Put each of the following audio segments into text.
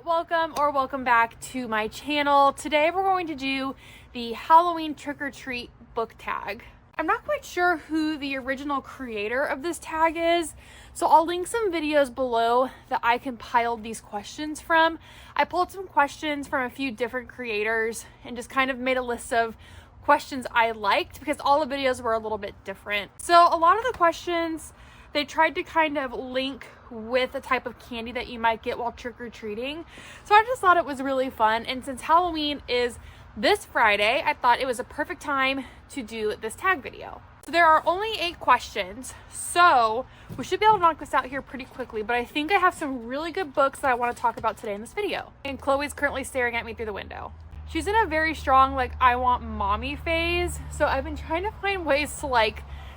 Welcome back to my channel. Today we're going to do the Halloween trick-or-treat book tag. I'm not quite sure who the original creator of this tag is, so I'll link some videos below that I compiled these questions from. I pulled some questions from a few different creators and just kind of made a list of questions I liked because all the videos were a little bit different. So a lot of the questions, they tried to kind of link with the type of candy that you might get while trick-or-treating. So I just thought it was really fun. And since Halloween is this Friday, I thought it was a perfect time to do this tag video. So there are only 8 questions, so we should be able to knock this out here pretty quickly, but I think I have some really good books that I want to talk about today in this video. And Chloe's currently staring at me through the window. She's in a very strong, I want mommy phase. So I've been trying to find ways to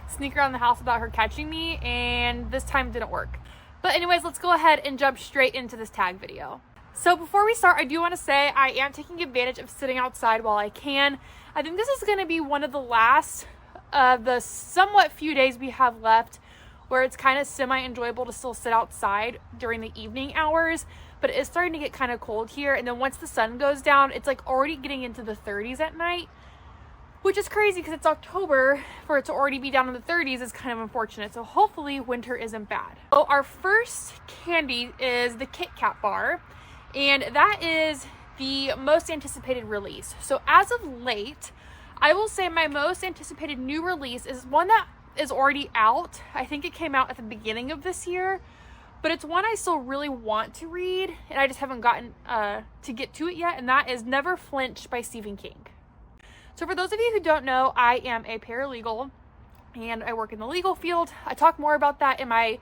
sneak around the house without her catching me, and this time didn't work. But anyways, let's go ahead and jump straight into this tag video. So before we start, I do want to say I am taking advantage of sitting outside while I can. I think this is going to be one of the last of the somewhat few days we have left where it's kind of semi-enjoyable to still sit outside during the evening hours, but it is starting to get kind of cold here. And then once the sun goes down, it's already getting into the 30s at night, which is crazy because it's October. For it to already be down in the 30s is kind of unfortunate. So hopefully winter isn't bad. So our first candy is the Kit Kat bar, and that is the most anticipated release. So as of late, I will say my most anticipated new release is one that is already out. I think it came out at the beginning of this year, but it's one I still really want to read, and I just haven't gotten to get to it yet, and that is Never Flinch by Stephen King. So for those of you who don't know, I am a paralegal and I work in the legal field. I talk more about that in my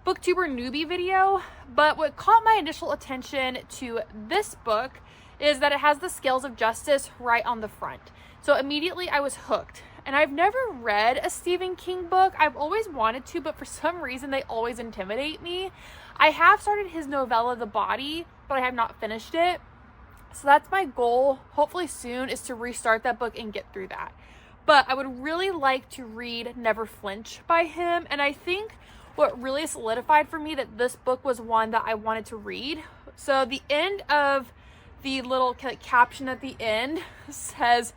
booktuber newbie video, but what caught my initial attention to this book is that it has the scales of justice right on the front. So immediately I was hooked. And I've never read a Stephen King book. I've always wanted to, but for some reason they always intimidate me. I have started his novella, The Body, but I have not finished it. So that's my goal, hopefully soon, is to restart that book and get through that. But I would really like to read Never Flinch by him. And I think what really solidified for me that this book was one that I wanted to read. So the end of the little caption at the end says,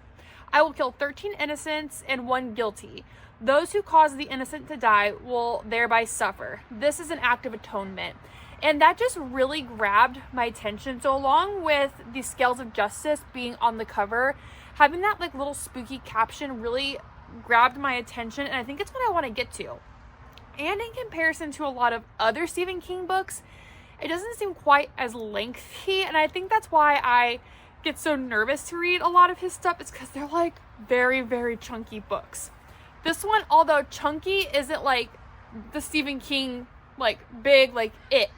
"I will kill 13 innocents and 1 guilty. Those who cause the innocent to die will thereby suffer. This is an act of atonement." And that just really grabbed my attention. So along with the scales of justice being on the cover, having that little spooky caption really grabbed my attention. And I think it's what I want to get to. And in comparison to a lot of other Stephen King books, it doesn't seem quite as lengthy. And I think that's why I get so nervous to read a lot of his stuff. It's because they're very, very chunky books. This one, although chunky, isn't the Stephen King big, It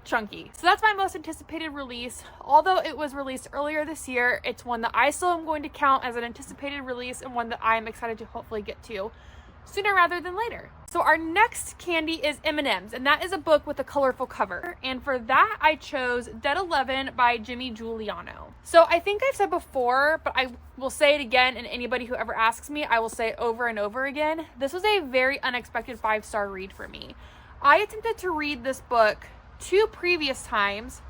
chunky. So that's my most anticipated release. Although it was released earlier this year, it's one that I still am going to count as an anticipated release and one that I'm excited to hopefully get to sooner rather than later. So our next candy is M&M's, and that is a book with a colorful cover. And for that, I chose Dead 11 by Jimmy Giuliano. So I think I've said before, but I will say it again, and anybody who ever asks me, I will say it over and over again. This was a very unexpected 5-star read for me. I attempted to read this book 2 previous times,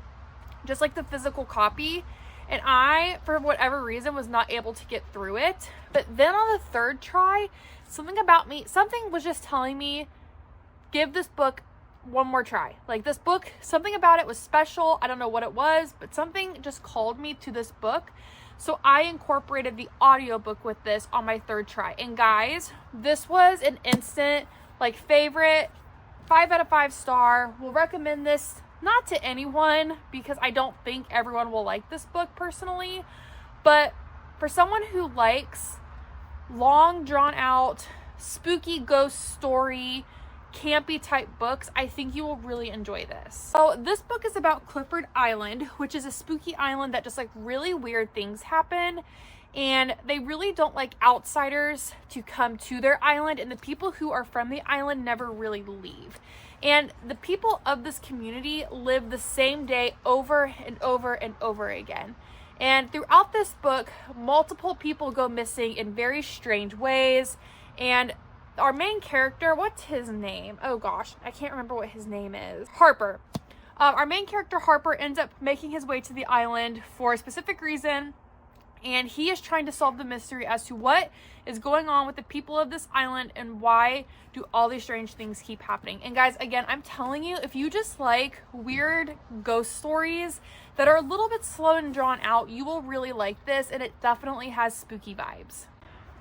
just the physical copy, and I, for whatever reason, was not able to get through it. But then on the 3rd try, something was just telling me, give this book one more try. This book, something about it was special. I don't know what it was, but something just called me to this book. So I incorporated the audiobook with this on my 3rd try. And guys, this was an instant favorite. 5 out of 5 star. Will recommend this not to anyone because I don't think everyone will like this book personally, but for someone who likes long drawn out spooky ghost story campy type books, I think you will really enjoy this. So this book is about Clifford Island, which is a spooky island that just really weird things happen. And they really don't like outsiders to come to their island, and the people who are from the island never really leave. And the people of this community live the same day over and over and over again. And throughout this book, multiple people go missing in very strange ways. And our main character, what's his name? Oh gosh, I can't remember what his name is. Harper. Our main character Harper ends up making his way to the island for a specific reason, and he is trying to solve the mystery as to what is going on with the people of this island and why do all these strange things keep happening. And guys, again, I'm telling you, if you just like weird ghost stories that are a little bit slow and drawn out, you will really like this, and it definitely has spooky vibes.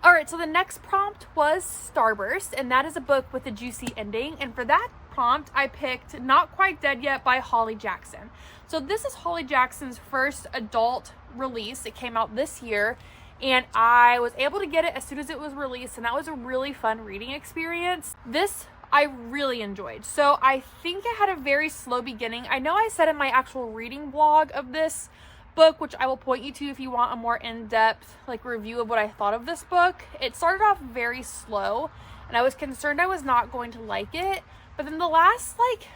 All right, so the next prompt was Starburst, and that is a book with a juicy ending. And for that prompt, I picked Not Quite Dead Yet by Holly Jackson. So this is Holly Jackson's first adult release. It came out this year, and I was able to get it as soon as it was released, and that was a really fun reading experience. This I really enjoyed. So I think it had a very slow beginning. I know I said in my actual reading blog of this book, which I will point you to if you want a more in-depth like review of what I thought of this book. It started off very slow, and I was concerned I was not going to like it, but then the last like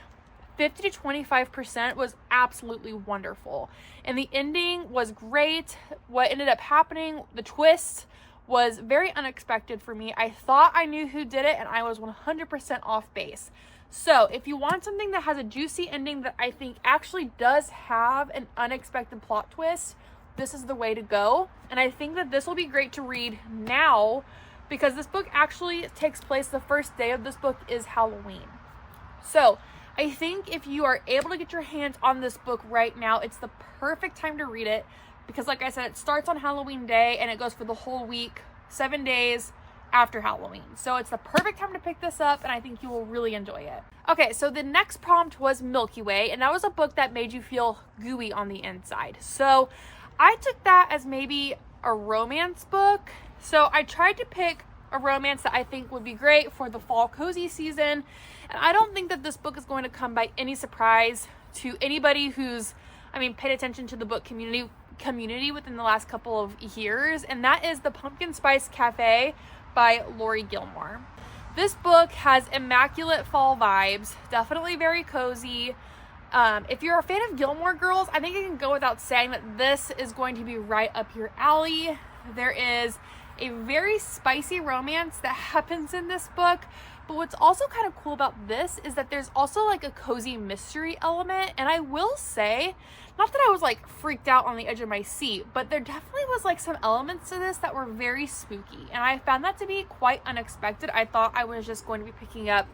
50 to 25% was absolutely wonderful, and the ending was great. What ended up happening, the twist, was very unexpected for me. I thought I knew who did it, and I was 100% off base. So if you want something that has a juicy ending that I think actually does have an unexpected plot twist, this is the way to go. And I think that this will be great to read now, because this book actually takes place, the first day of this book is Halloween. So I think if you are able to get your hands on this book right now, it's the perfect time to read it, because like I said, it starts on Halloween Day and it goes for the whole week, 7 days after Halloween. So it's the perfect time to pick this up, and I think you will really enjoy it. Okay, so the next prompt was Milky Way, and that was a book that made you feel gooey on the inside. So I took that as maybe a romance book. So I tried to pick a romance that I think would be great for the fall cozy season. And I don't think that this book is going to come by any surprise to anybody who's, paid attention to the book community within the last couple of years. And that is The Pumpkin Spice Cafe by Lori Gilmore. This book has immaculate fall vibes, definitely very cozy. If you're a fan of Gilmore Girls, I think I can go without saying that this is going to be right up your alley. There is a very spicy romance that happens in this book, but what's also kind of cool about this is that there's also like a cozy mystery element. And I will say, not that I was like freaked out on the edge of my seat, but there definitely was like some elements to this that were very spooky, and I found that to be quite unexpected. I thought I was just going to be picking up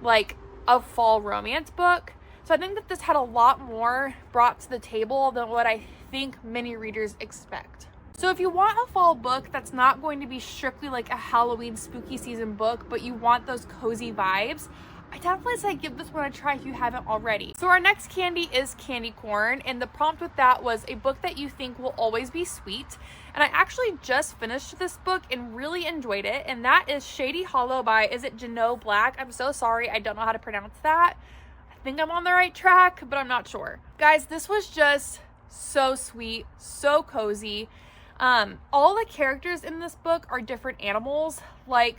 like a fall romance book. So I think that this had a lot more brought to the table than what I think many readers expect. So if you want a fall book that's not going to be strictly like a Halloween spooky season book, but you want those cozy vibes, I definitely say give this one a try if you haven't already. So our next candy is Candy Corn, and the prompt with that was a book that you think will always be sweet. And I actually just finished this book and really enjoyed it, and that is Shady Hollow by, is it Janot Black? I'm so sorry, I don't know how to pronounce that. I think I'm on the right track, but I'm not sure. Guys, this was just so sweet, so cozy. All the characters in this book are different animals. Like,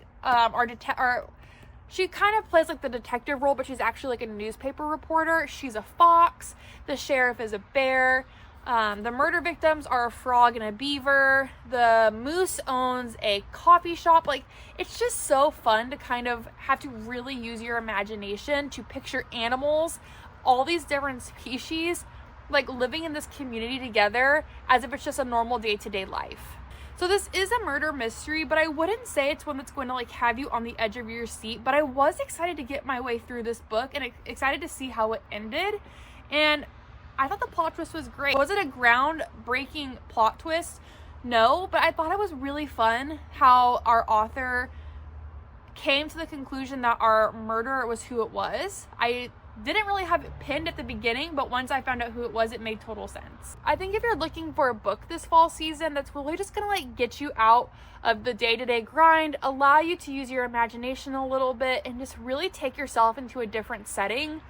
she kind of plays like the detective role, but she's actually like a newspaper reporter. She's a fox. The sheriff is a bear. The murder victims are a frog and a beaver. The moose owns a coffee shop. Like, it's just so fun to kind of have to really use your imagination to picture animals, all these different species, like living in this community together as if it's just a normal day-to-day life. So this is a murder mystery, but I wouldn't say it's one that's going to like have you on the edge of your seat. But I was excited to get my way through this book and excited to see how it ended. And I thought the plot twist was great. Was it a groundbreaking plot twist? No, but I thought it was really fun how our author came to the conclusion that our murderer was who it was. I didn't really have it pinned at the beginning, but once I found out who it was, it made total sense. I think if you're looking for a book this fall season that's really just gonna like get you out of the day-to-day grind, allow you to use your imagination a little bit, and just really take yourself into a different setting,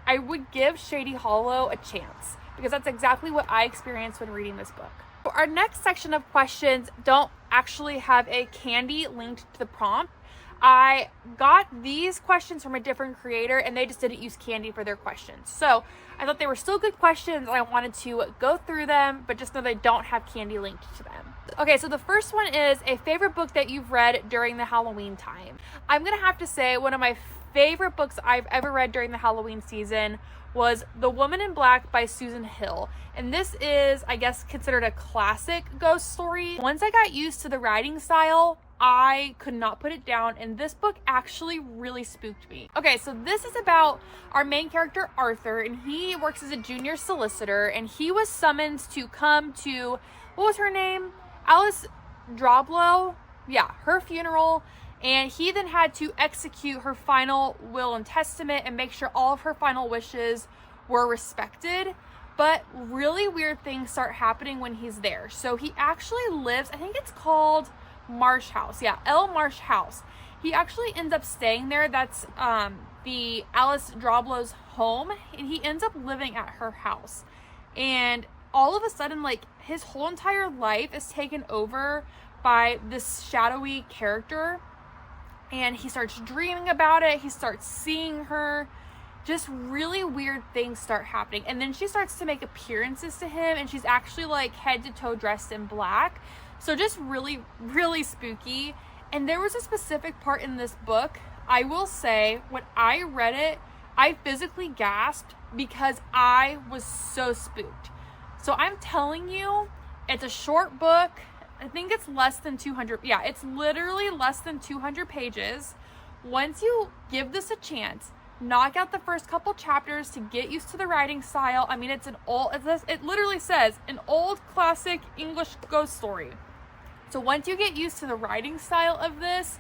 I would give Shady Hollow a chance, because that's exactly what I experienced when reading this book. Our next section of questions don't actually have a candy linked to the prompt. I got these questions from a different creator, and they just didn't use candy for their questions. So I thought they were still good questions, and I wanted to go through them, but just know they don't have candy linked to them. Okay, so the first one is a favorite book that you've read during the Halloween time. I'm going to have to say one of my favorite books I've ever read during the Halloween season was The Woman in Black by Susan Hill. And this is, I guess, considered a classic ghost story. Once I got used to the writing style, I could not put it down, and this book actually really spooked me. Okay, so this is about our main character, Arthur, and he works as a junior solicitor, and he was summoned to come to, what was her name? Alice Droblow? Yeah, her funeral. And he then had to execute her final will and testament and make sure all of her final wishes were respected. But really weird things start happening when he's there. So he actually lives, I think it's called Marsh House. Yeah, L Marsh House. He actually ends up staying there. That's the Alice Droblow's home. And he ends up living at her house. And all of a sudden, like, his whole entire life is taken over by this shadowy character. And he starts dreaming about it. He starts seeing her. Just really weird things start happening. And then she starts to make appearances to him. And she's actually like head to toe dressed in black. So just really, really spooky. And there was a specific part in this book, I will say, when I read it, I physically gasped because I was so spooked. So I'm telling you, it's a short book. I think it's less than 200. Yeah, it's literally less than 200 pages. Once you give this a chance, knock out the first couple chapters to get used to the writing style. I mean, it literally says an old classic English ghost story. So once you get used to the writing style of this,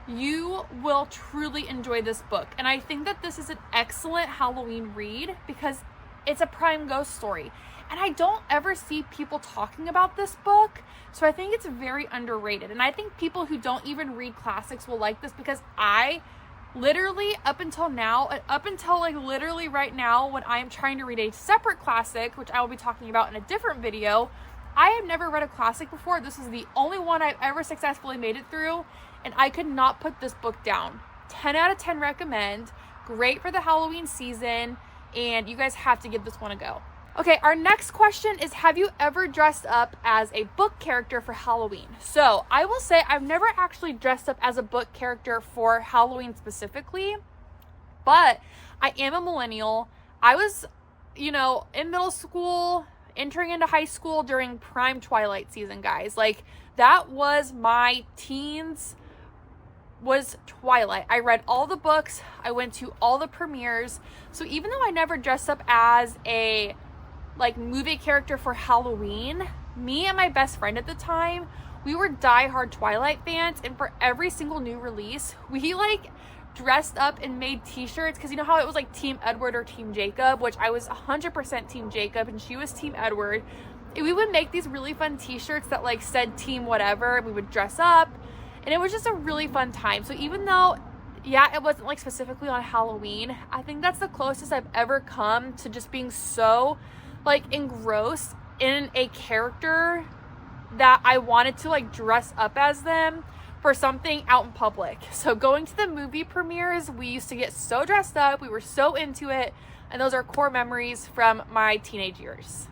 you will truly enjoy this book. And I think that this is an excellent Halloween read because it's a prime ghost story. And I don't ever see people talking about this book, so I think it's very underrated. And I think people who don't even read classics will like this because I literally, up until like literally right now, when I am trying to read a separate classic, which I will be talking about in a different video, I have never read a classic before. This is the only one I've ever successfully made it through, and I could not put this book down. 10 out of 10 recommend. Great for the Halloween season, and you guys have to give this one a go. Okay, our next question is, have you ever dressed up as a book character for Halloween? So I will say I've never actually dressed up as a book character for Halloween specifically, but I am a millennial. I was, in middle school, entering into high school during prime Twilight season, guys. Like, that was my teens, was Twilight. I read all the books. I went to all the premieres. So even though I never dressed up as a movie character for Halloween, me and my best friend at the time, we were diehard Twilight fans, and for every single new release, we dressed up and made t-shirts, because you know how it was like Team Edward or Team Jacob, which I was 100% Team Jacob and she was Team Edward. And we would make these really fun t-shirts that said Team whatever, and we would dress up, and it was just a really fun time. So even though, yeah, it wasn't specifically on Halloween, I think that's the closest I've ever come to just being so engrossed in a character that I wanted to dress up as them for something out in public. So going to the movie premieres, we used to get so dressed up, we were so into it, and those are core memories from my teenage years.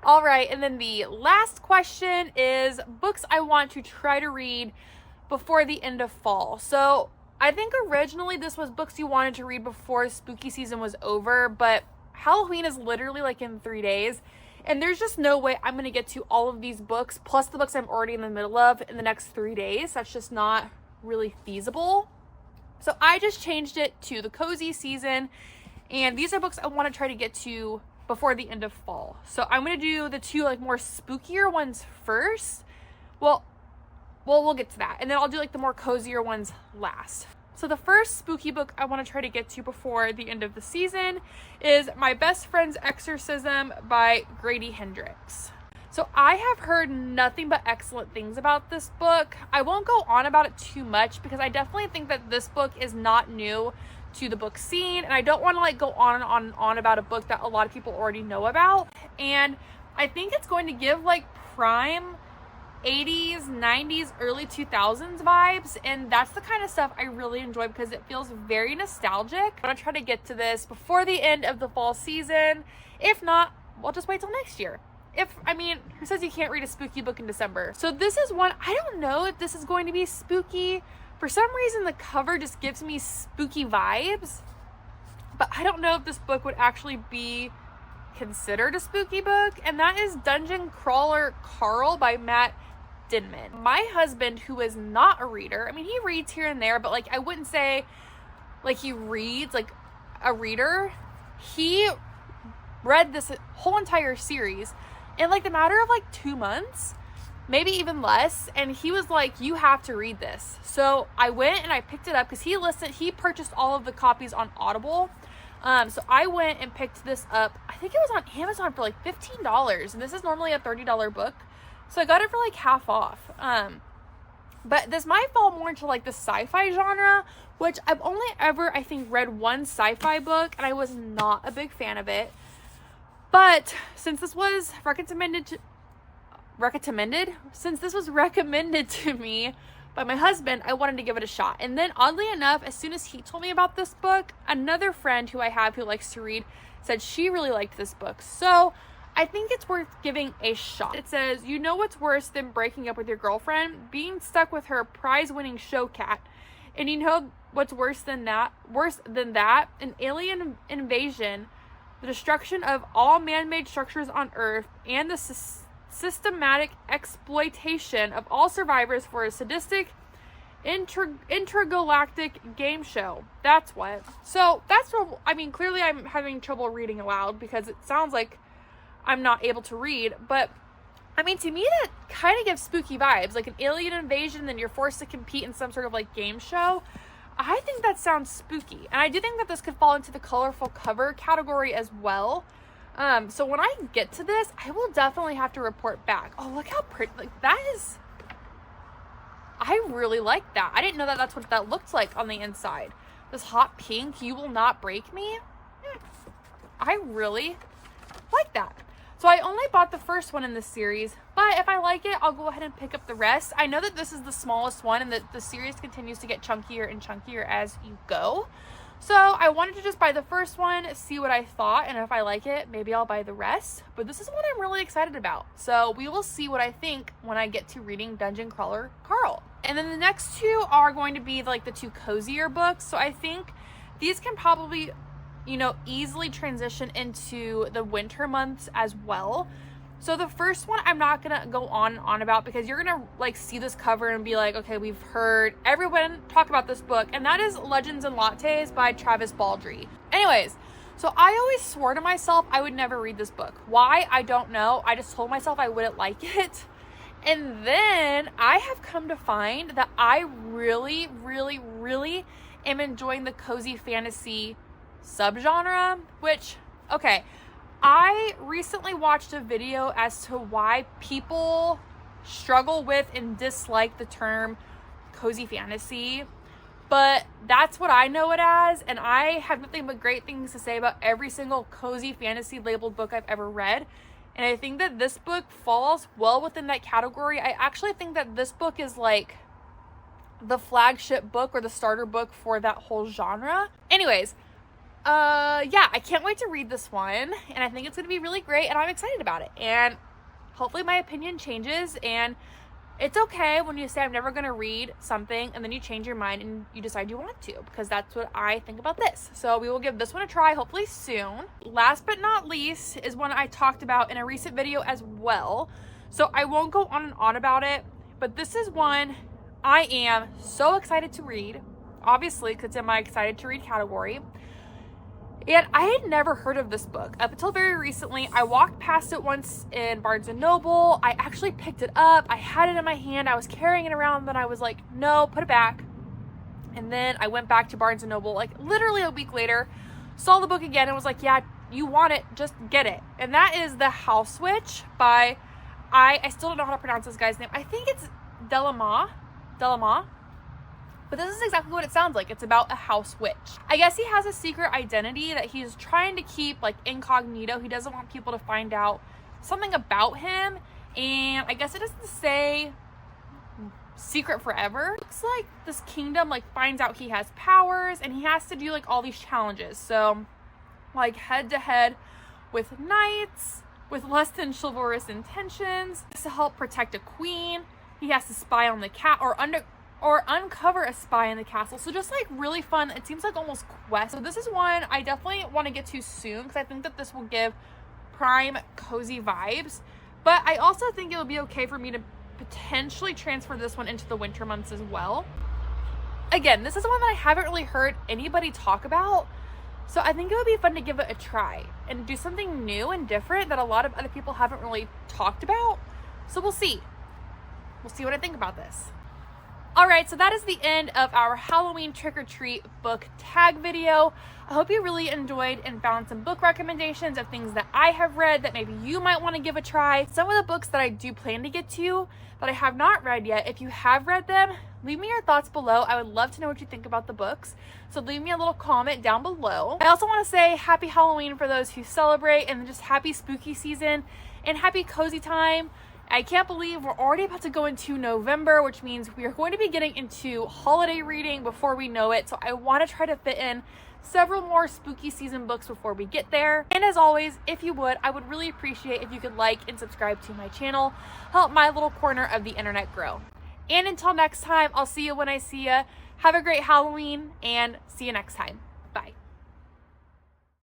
All right, and then the last question is books I want to try to read before the end of fall. So I think originally this was books you wanted to read before spooky season was over, but Halloween is literally in 3 days, and there's just no way I'm going to get to all of these books, plus the books I'm already in the middle of, in the next 3 days. That's just not really feasible. So I just changed it to the cozy season, and these are books I want to try to get to before the end of fall. So I'm going to do the two more spookier ones first. Well, we'll get to that, and then I'll do the more cozier ones last. So the first spooky book I want to try to get to before the end of the season is My Best Friend's Exorcism by Grady Hendrix. So I have heard nothing but excellent things about this book. I won't go on about it too much because I definitely think that this book is not new to the book scene, and I don't want to go on and on and on about a book that a lot of people already know about. And I think it's going to give prime 80s, 90s, early 2000s vibes, and that's the kind of stuff I really enjoy because it feels very nostalgic. I'm gonna try to get to this before the end of the fall season. If not, we'll just wait till next year. Who says you can't read a spooky book in December? So this is one, I don't know if this is going to be spooky. For some reason, the cover just gives me spooky vibes, but I don't know if this book would actually be considered a spooky book, and that is Dungeon Crawler Carl by Matt Dinman. My husband, who is not a reader, I mean, he reads here and there, but like, I wouldn't say like he reads like a reader. He read this whole entire series in like the matter of like 2 months, maybe even less, and he was like, you have to read this. So I went and I picked it up because he purchased all of the copies on Audible. So I went and picked this up. I think it was on Amazon for like $15, and this is normally a $30 book. So I got it for like half off. But this might fall more into like the sci-fi genre, which I've only ever, I think, read one sci-fi book, and I was not a big fan of it. But since this was recommended to me by my husband, I wanted to give it a shot. And then oddly enough, as soon as he told me about this book, another friend who I have who likes to read said she really liked this book. So I think it's worth giving a shot. It says, you know what's worse than breaking up with your girlfriend? Being stuck with her prize-winning show cat. And you know what's worse than that? An alien invasion, the destruction of all man-made structures on Earth, and the systematic exploitation of all survivors for a sadistic intergalactic game show. That's what. So that's what, I mean, clearly I'm having trouble reading aloud because it sounds like I'm not able to read, but I mean, to me that kind of gives spooky vibes, like an alien invasion, then you're forced to compete in some sort of like game show. I think that sounds spooky, and I do think that this could fall into the colorful cover category as well. So when I get to this, I will definitely have to report back. Oh, look how pretty, like that is, I really like that. I didn't know that that's what that looked like on the inside. This hot pink, you will not break me. I really like that. So I only bought the first one in this series, but if I like it, I'll go ahead and pick up the rest. I know that this is the smallest one and that the series continues to get chunkier and chunkier as you go. So I wanted to just buy the first one, see what I thought, and if I like it, maybe I'll buy the rest. But this is what I'm really excited about. So we will see what I think when I get to reading Dungeon Crawler Carl. And then the next two are going to be like the two cozier books. So I think these can probably, you know, easily transition into the winter months as well. So the first one I'm not gonna go on and on about because you're gonna like see this cover and be like, okay, we've heard everyone talk about this book, and that is Legends and Lattes by Travis Baldree. Anyways, so I always swore to myself I would never read this book. Why? I don't know. I just told myself I wouldn't like it. And then I have come to find that I really, really, really am enjoying the cozy fantasy subgenre, which, okay, I recently watched a video as to why people struggle with and dislike the term cozy fantasy, but that's what I know it as, and I have nothing but great things to say about every single cozy fantasy labeled book I've ever read, and I think that this book falls well within that category. I actually think that this book is like the flagship book or the starter book for that whole genre. Anyways, yeah, I can't wait to read this one, and I think it's going to be really great, and I'm excited about it, and hopefully my opinion changes. And it's okay when you say I'm never going to read something and then you change your mind and you decide you want to, because that's what I think about this. So we will give this one a try, hopefully soon. Last but not least is one I talked about in a recent video as well, so I won't go on and on about it, but this is one I am so excited to read, obviously because it's in my excited to read category. And I had never heard of this book up until very recently. I walked past it once in Barnes & Noble. I actually picked it up. I had it in my hand. I was carrying it around, and then I was like, no, put it back. And then I went back to Barnes & Noble, like literally a week later, saw the book again, and was like, yeah, you want it, just get it. And that is The House Witch by, I still don't know how to pronounce this guy's name. I think it's Delama. But this is exactly what it sounds like. It's about a house witch. I guess he has a secret identity that he's trying to keep like incognito. He doesn't want people to find out something about him. And I guess it doesn't say secret forever. Looks like this kingdom like finds out he has powers, and he has to do like all these challenges. So like head to head with knights with less than chivalrous intentions to help protect a queen. He has to spy on the cat or or uncover a spy in the castle. So just like really fun. It seems like almost quest. So this is one I definitely want to get to soon because I think that this will give prime cozy vibes. But I also think it would be okay for me to potentially transfer this one into the winter months as well. Again, this is one that I haven't really heard anybody talk about. So I think it would be fun to give it a try and do something new and different that a lot of other people haven't really talked about. So we'll see. We'll see what I think about this. All right, so that is the end of our Halloween trick-or-treat book tag video. I hope you really enjoyed and found some book recommendations of things that I have read that maybe you might want to give a try. Some of the books that I do plan to get to that I have not read yet, if you have read them, leave me your thoughts below. I would love to know what you think about the books. So leave me a little comment down below. I also want to say happy Halloween for those who celebrate, and just happy spooky season and happy cozy time. I can't believe we're already about to go into November, which means we are going to be getting into holiday reading before we know it. So I want to try to fit in several more spooky season books before we get there. And as always, if you would, I would really appreciate if you could like and subscribe to my channel, help my little corner of the internet grow. And until next time, I'll see you when I see you. Have a great Halloween and see you next time. Bye.